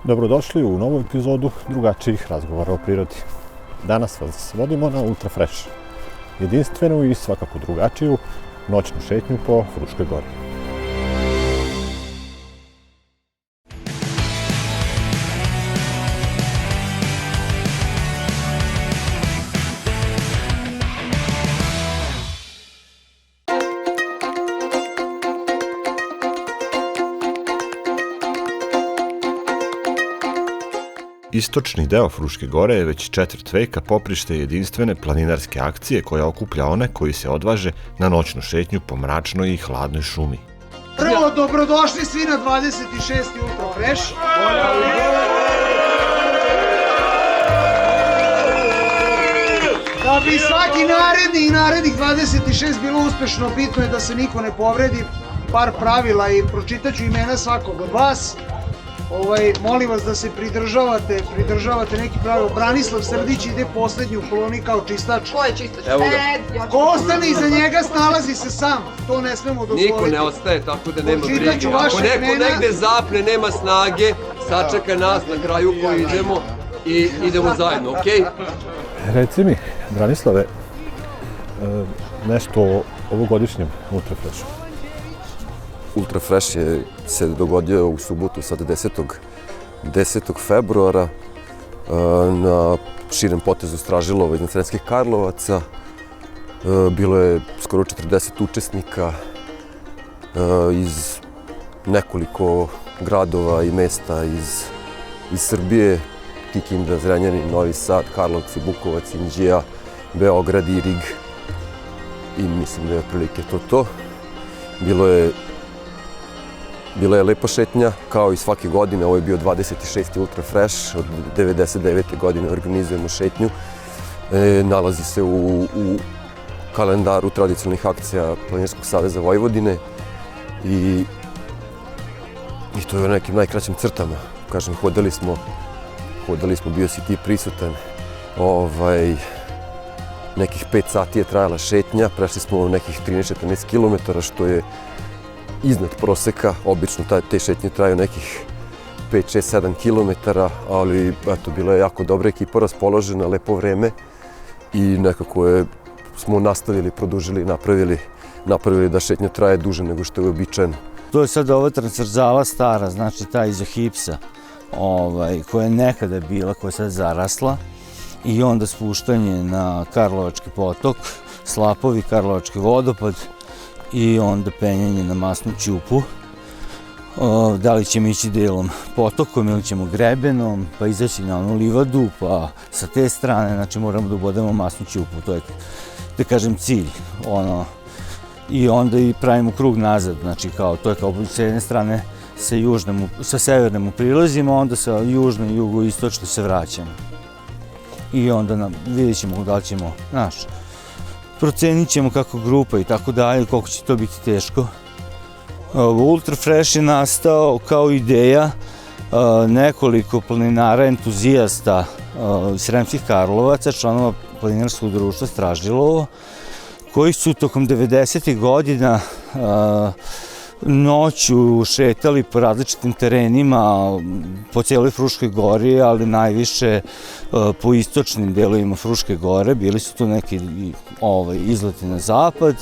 Dobrodošli u novu epizodu drugačijih razgovora o prirodi. Danas vas vodimo na Ultra Fresh, jedinstvenu i svakako drugačiju noćnu šetnju po Fruškoj gori. Istočni deo Fruške gore je već četvrt veka poprište jedinstvene planinarske akcije koja okuplja one koji se odvaže na noćnu šetnju po mračnoj i hladnoj šumi. Prvo, dobrodošli svi na 26. Ultra Fresh. Da bi svaki narednih 26 bilo uspešno, bitno je da se niko ne povredi. Par pravila i pročitaću imena svakog od vas. Molim vas da se pridržavate neki pravila. Branislav Srdić ide poslednji u koloni kao čistač. Ko je čistač? Evo ga. Ko ostane iza njega snalazi se sam. To ne smemo dozvoliti. Niko ne ostaje, tako da nema brige. Čitaću vaše Ako neko imena. negde zapne, nema snage, sačeka nas na kraju koji idemo i idemo zajedno, okej? Reci mi, Branislave, nešto o ovogodišnjem Ultra Freshu. Ultra Fresh se dogodio u subotu, sad 10. februara na širem potezu Stražilova iznad Sremskih Karlovaca. Bilo je skoro 40 učesnika iz nekoliko gradova i mesta iz Srbije, Kikinda, Zrenjanin, Novi Sad, Karlovci, Bukovac, Inđija, Beograd i Rig. I mislim da je otprilike to. Bila je lepa šetnja, kao i svake godine. Ovo je bio 26. Ultra Fresh, od 99. godine organizujemo šetnju. Nalazi se u kalendaru tradicionalnih akcija Planinarskog saveza Vojvodine i to je u nekim najkraćim crtama. Kažem, hodali smo, bio si ti prisutan. Nekih 5 sati je trajala šetnja, prešli smo nekih 13-14 km, što je iznad proseka. Obično te šetnje traju nekih 5-6-7 km, ali eto, bila je jako dobra ekipa, raspoložena, lepo vreme i nekako smo nastavili, produžili, napravili da šetnja traje duže nego što je uobičajeno. To je sad ova transverzala stara, znači ta iza Hipsa, koja je nekada bila, koja je sad zarasla, i onda spuštanje na Karlovački potok, slapovi, Karlovački vodopad, i onda penjanje na Masnu ćupu. Da li ćemo ići delom potokom ili ćemo grebenom, pa izaći na onu livadu, pa sa te strane, znači moramo da ubodemo Masnu ćupu, to je, da kažem, cilj. I onda i pravimo krug nazad, znači to je kao s jedne strane sa severne mu prilazimo, onda sa južne i jugoistočne se vraćamo. I onda vidjet ćemo da li ćemo, procenit ćemo kako grupa i tako dalje, koliko će to biti teško. Ultra Fresh je nastao kao ideja nekoliko planinara entuzijasta iz Sremskih Karlovaca, članova Planinarskog društva Stražilovo, koji su tokom 90. godina noću šetali po različitim terenima po cijeloj Fruškoj gori, ali najviše po istočnim delovima Fruške gore. Bili su tu neki izleti na zapad.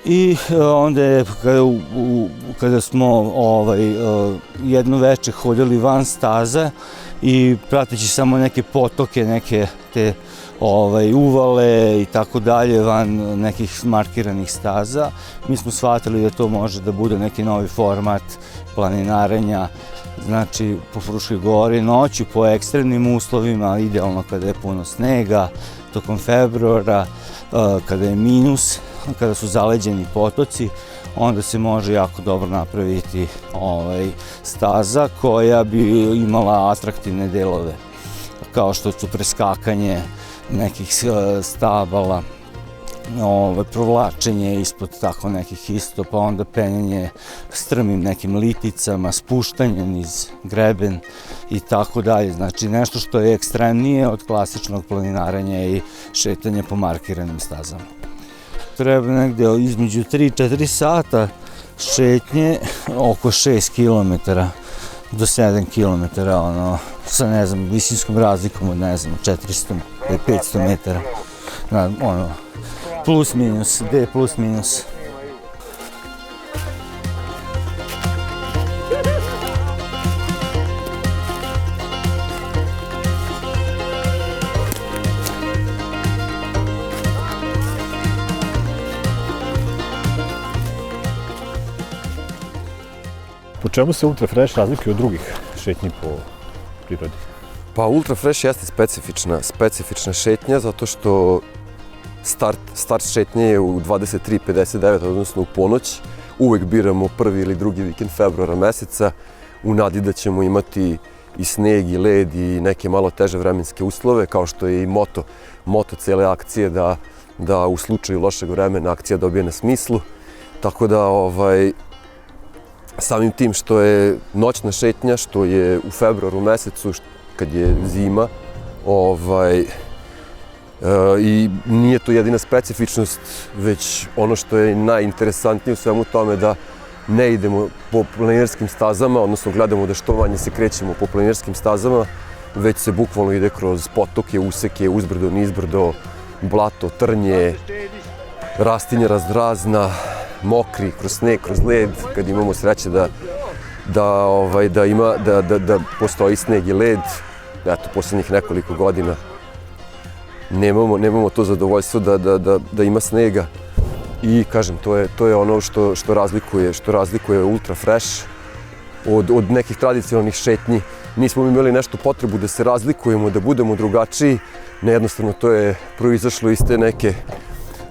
I onda je, kada smo jedno veče hodili van staza i prateći samo neke potoke, neke te uvale i tako dalje van nekih markiranih staza, mi smo shvatili da to može da bude neki novi format planinarenja, znači po Fruškoj gori noću, po ekstremnim uslovima, idealno kada je puno snega, tokom februara, kada je minus, kada su zaleđeni potoci, onda se može jako dobro napraviti staza koja bi imala atraktivne delove, kao što su preskakanje nekih stabala, provlačenje ispod tako nekih istopa, onda penjanje strmim nekim liticama, spuštanje niz greben i tako dalje. Znači nešto što je ekstremnije od klasičnog planinarenja i šetanja po markiranim stazama. Treba negde između 3-4 sata šetnje, oko 6 km. do 7 km, ono, sa, ne znam, visinskom razlikom od, ne znam, 400 ili 500 metara. Ono, plus minus, D plus minus. Po čemu se Ultra Fresh razlikuje od drugih šetnji po prirodi? Pa Ultra Fresh jeste specifična šetnja zato što start šetnje je u 23:59, odnosno u ponoć. Uvek biramo prvi ili drugi vikend februara meseca u nadi da ćemo imati i sneg i led i neke malo teže vremenske uslove, kao što je i moto cele akcije da u slučaju lošeg vremena akcija dobije na smislu. Tako da samim tim što je noćna šetnja, što je u februaru mesecu, kad je zima, i nije to jedina specifičnost, već ono što je najinteresantnije u svemu tome da ne idemo po planinarskim stazama, odnosno gledamo da što manje se krećemo po planinarskim stazama, već se bukvalno ide kroz potoke, useke, uzbrdo, nizbrdo, blato, trnje, rastinja razna, mokri, kroz sneg, kroz led, kad imamo sreće da postoji sneg i led. Eto, posljednjih nekoliko godina nemamo to zadovoljstvo da ima snega. I kažem, to je ono što razlikuje Ultra Fresh od nekih tradicionalnih šetnji. Nismo imali nešto potrebu da se razlikujemo, da budemo drugačiji. Nejednostavno to je proizašlo iz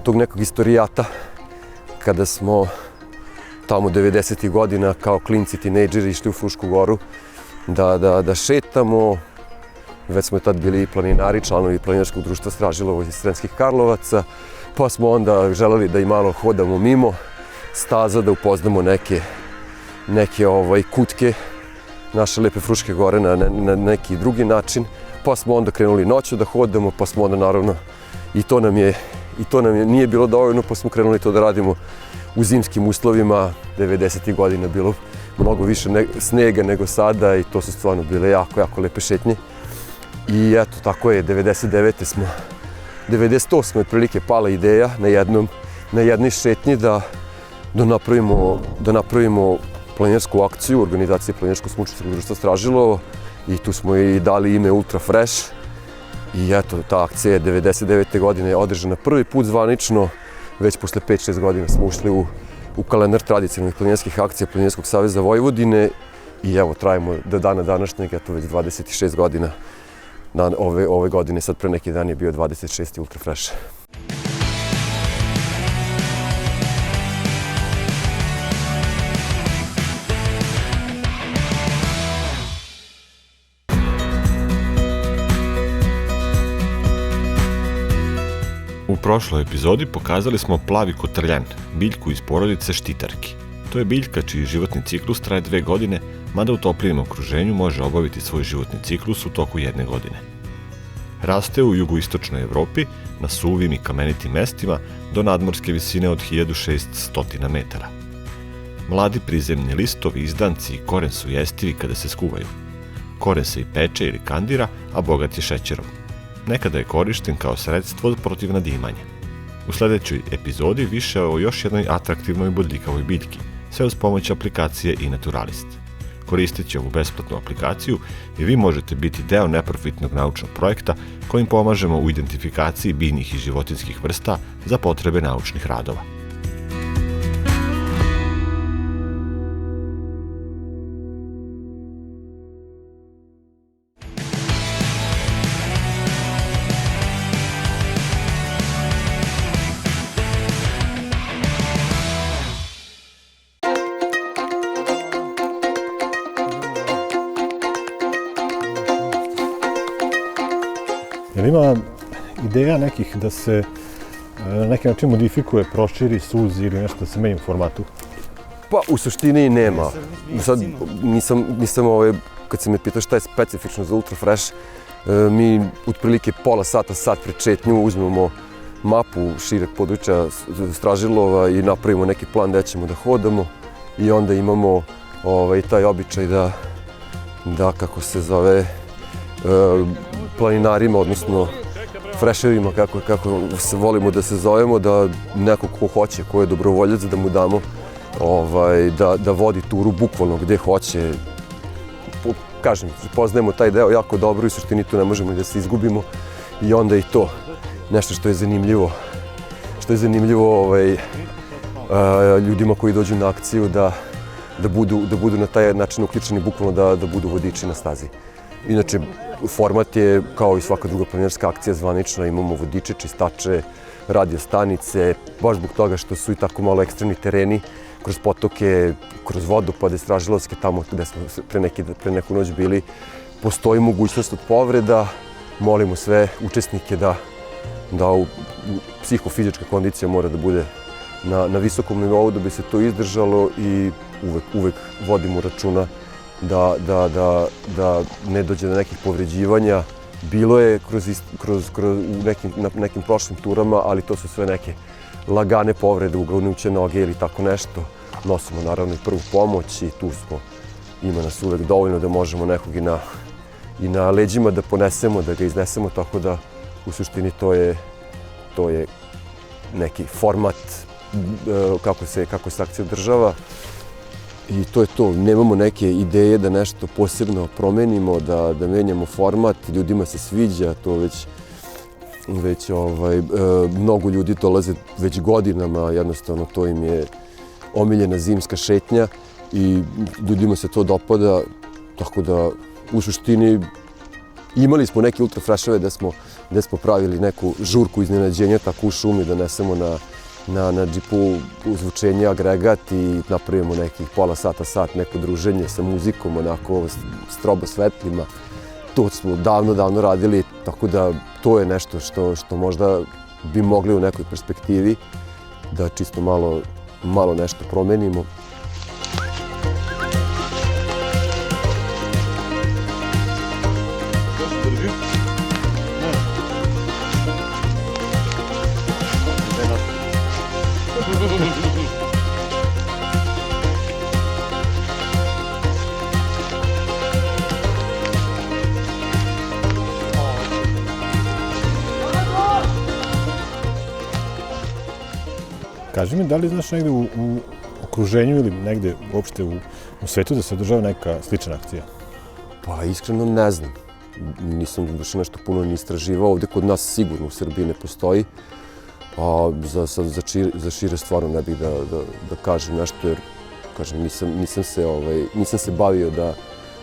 tog nekog istorijata kada smo tamo 90. godina kao klinci, tinejdžeri išli u Frušku goru da šetamo. Već smo tad bili planinari, članovi Planinarskog društva Stražilovo iz Sremskih Karlovaca, pa smo onda želeli da i malo hodamo mimo staza, da upoznamo neke kutke naše lepe Fruške gore na neki drugi način. Pa smo onda krenuli noću da hodamo, pa smo onda naravno i to nam nije bilo dovoljno, pa smo krenuli to da radimo u zimskim uslovima. 90. godina bilo mnogo više snega nego sada i to su stvarno bile jako, jako lepe šetnje. I eto, tako je, 98. otprilike pala ideja na jednoj šetnji da napravimo planinarsku akciju organizacije Planinarskog smučarskog društva Stražilovo i tu smo i dali ime Ultra Fresh. I eto, ta akcija je 99. godine održana prvi put zvanično, već posle 5-6 godina smo ušli u kalendar tradicionalnih planinarskih akcija Planinarskog saveza Vojvodine i evo, trajimo do dana današnjeg, eto već 26 godina. Ove godine, sad pre neki dan je bio 26. Ultra Fresh. U prošloj epizodi pokazali smo plavi kotrljan, biljku iz porodice štitarki. To je biljka čiji životni ciklus traje 2 godine, mada u toplijem okruženju može obaviti svoj životni ciklus u toku 1 godine. Raste u jugoistočnoj Evropi, na suvim i kamenitim mestima do nadmorske visine od 1600 metara. Mladi prizemni listovi, izdanci i koren su jestivi kada se skuvaju. Koren se i peče ili kandira, a bogat je šećerom. Nekada je korišten kao sredstvo protiv nadimanja. U sledećoj epizodi više o još jednoj atraktivnoj bodljikavoj biljki, sve uz pomoć aplikacije iNaturalist. Koristeći ovu besplatnu aplikaciju i vi možete biti deo neprofitnog naučnog projekta kojim pomažemo u identifikaciji biljnih i životinjskih vrsta za potrebe naučnih radova. Jel ima ideja nekih da se na neki način modifikuje, proširi, suzi ili nešto da se menja u formatu? Pa u suštini nema. Sad nisam kad se me pitao šta je specifično za Ultra Fresh, mi otprilike pola sata, sat pred šetnju uzmemo mapu šireg područja Stražilova i napravimo neki plan gde ćemo da hodamo i onda imamo taj običaj da kako se zove, planinarima, odnosno frešerima, kako se volimo da se zovemo, da neko ko hoće, ko je dobrovoljac, da mu damo da vodi turu bukvalno gde hoće. Kažem, poznajemo taj deo jako dobro i u suštini tu ne možemo da se izgubimo i onda i to nešto što je zanimljivo. Što je zanimljivo ljudima koji dođu na akciju da budu na taj način uključeni, bukvalno da budu vodiči na stazi. Inače, format je kao i svaka druga planinarska akcija zvanična, imamo vodiče, čistače, radio stanice, baš zbog toga što su i tako malo ekstremni tereni, kroz potoke, kroz vodopade, stražilačke, tamo gde smo pre neku noć bili, postoji mogućnost od povreda. Molimo sve učesnike da psihofizička kondicija mora da bude na visokom nivou da bi se to izdržalo i uvek vodimo računa da ne dođe do nekih povređivanja. Bilo je u nekim prošlim turama, ali to su sve neke lagane povrede, uglavnuće noge ili tako nešto. Nosimo naravno i prvu pomoć i tu ima nas uvek dovoljno da možemo nekog i na leđima da ponesemo, da ga iznesemo, tako da u suštini to je neki format kako se akcija održava. I to je to, nemamo neke ideje da nešto posebno promenimo, da menjamo format, ljudima se sviđa, to već mnogo ljudi dolaze već godinama, jednostavno to im je omiljena zimska šetnja i ljudima se to dopada, tako da u suštini imali smo neke ultrafreševe gde smo pravili neku žurku iznenađenja tako u šumi, da nesemo na džipu uzvučenje agregat i napravimo nekih pola sat, neko druženje sa muzikom, onako strobo svetlima. To smo davno radili, tako da to je nešto što možda bi mogli u nekoj perspektivi da čisto malo nešto promenimo. Kaži mi, da li znaš negde u okruženju ili negde uopšte u svetu da se održava neka slična akcija? Pa iskreno ne znam. Nisam došao nešto puno ni istraživao. Ovde kod nas sigurno u Srbiji ne postoji. A za šire stvarno ne bih da kažem nešto, jer kažem, nisam se bavio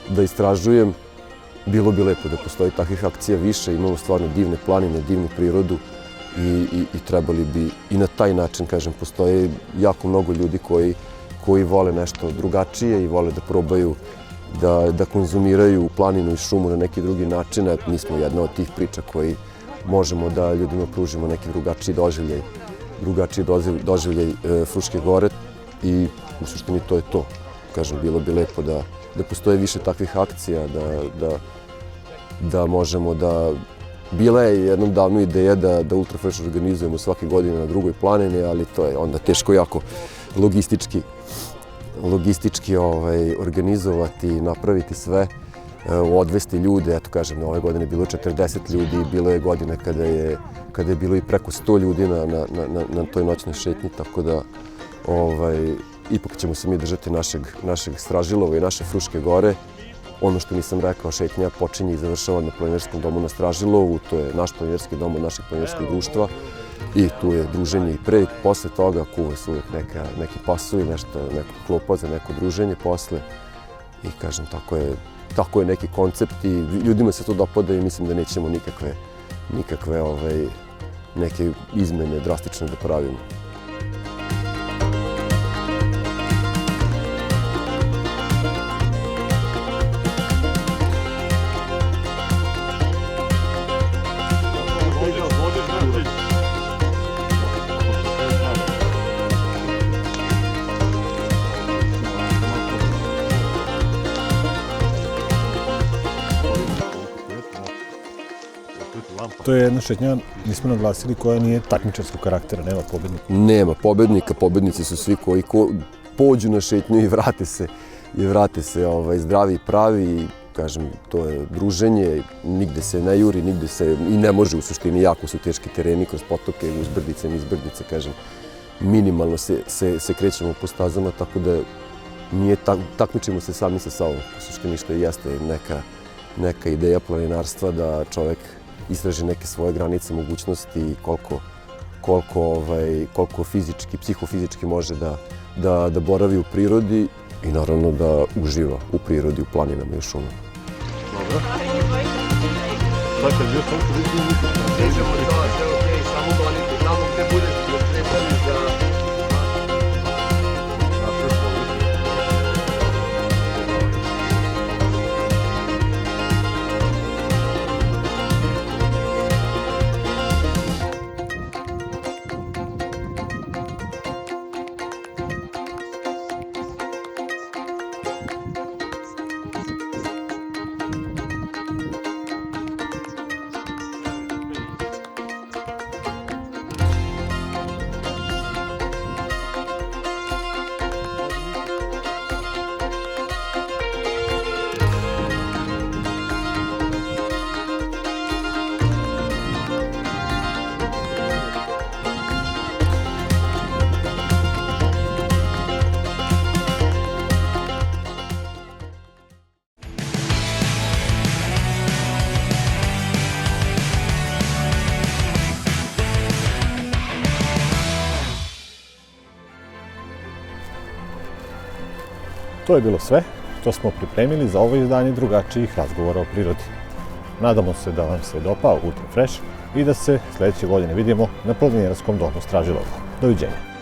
da istražujem. Bilo bi lepo da postoji takvih akcija više, imamo stvarno divne planine, divnu prirodu i trebali bi i na taj način, kažem, postoje jako mnogo ljudi koji vole nešto drugačije i vole da probaju da konzumiraju planinu i šumu na neki drugi način. Mi smo jedna od tih priča koji možemo da ljudima pružimo neki drugačiji doživljaj Fruške gore i u suštini to je to. Kažem, bilo bi lepo da postoje više takvih akcija, da možemo da... Bila je jednom davno ideja da Ultrafresh organizujemo svake godine na drugoj planini, ali to je onda teško jako logistički organizovati i napraviti sve, odvesti ljude. Eto kažem, ove godine je bilo 40 ljudi, bilo je godine kada je bilo i preko 100 ljudi na toj noćnoj šetnji, tako da ipak ćemo se mi držati našeg Stražilova i naše Fruške gore. Ono što nisam rekao, šetnja počinje i završava na planinarskom domu na Stražilovu, to je naš planinarski dom od našeg planinarskog društva i tu je druženje i pre i posle toga, kuva se uvek neki pasovi, neko klopa za neko druženje posle i kažem, tako je neki koncept i ljudima se to dopada i mislim da nećemo nikakve neke izmene drastične da pravimo. To je jedna šetnja, nismo naglasili, koja nije takmičarskog karaktera, nema pobednika. Nema pobednika, pobednici su svi koji pođu na šetnju i vrate se zdravi i pravi. kažem, to je druženje, nigde se ne juri, nigde se i ne može u suštini, jako su teški tereni kroz potoke, uzbrdice, nizbrdice, kažem, minimalno se krećemo po stazama, tako da takmičimo se sami sa sobom, u suštini što i jeste neka ideja planinarstva da čovek istraži neke svoje granice, mogućnosti i koliko fizički, psihofizički može da boravi u prirodi i naravno da uživa u prirodi, u planinama i u šumama. Dobro. Sad kad bio sam Nećemo to, sve okej, samo gonite, tamo gde budete presretali za... To je bilo sve što smo pripremili za ovo izdanje drugačijih razgovora o prirodi. Nadamo se da vam se dopao Ultra Fresh i da se sledeće godine vidimo na planinarskom domu Stražilovo. Doviđenja!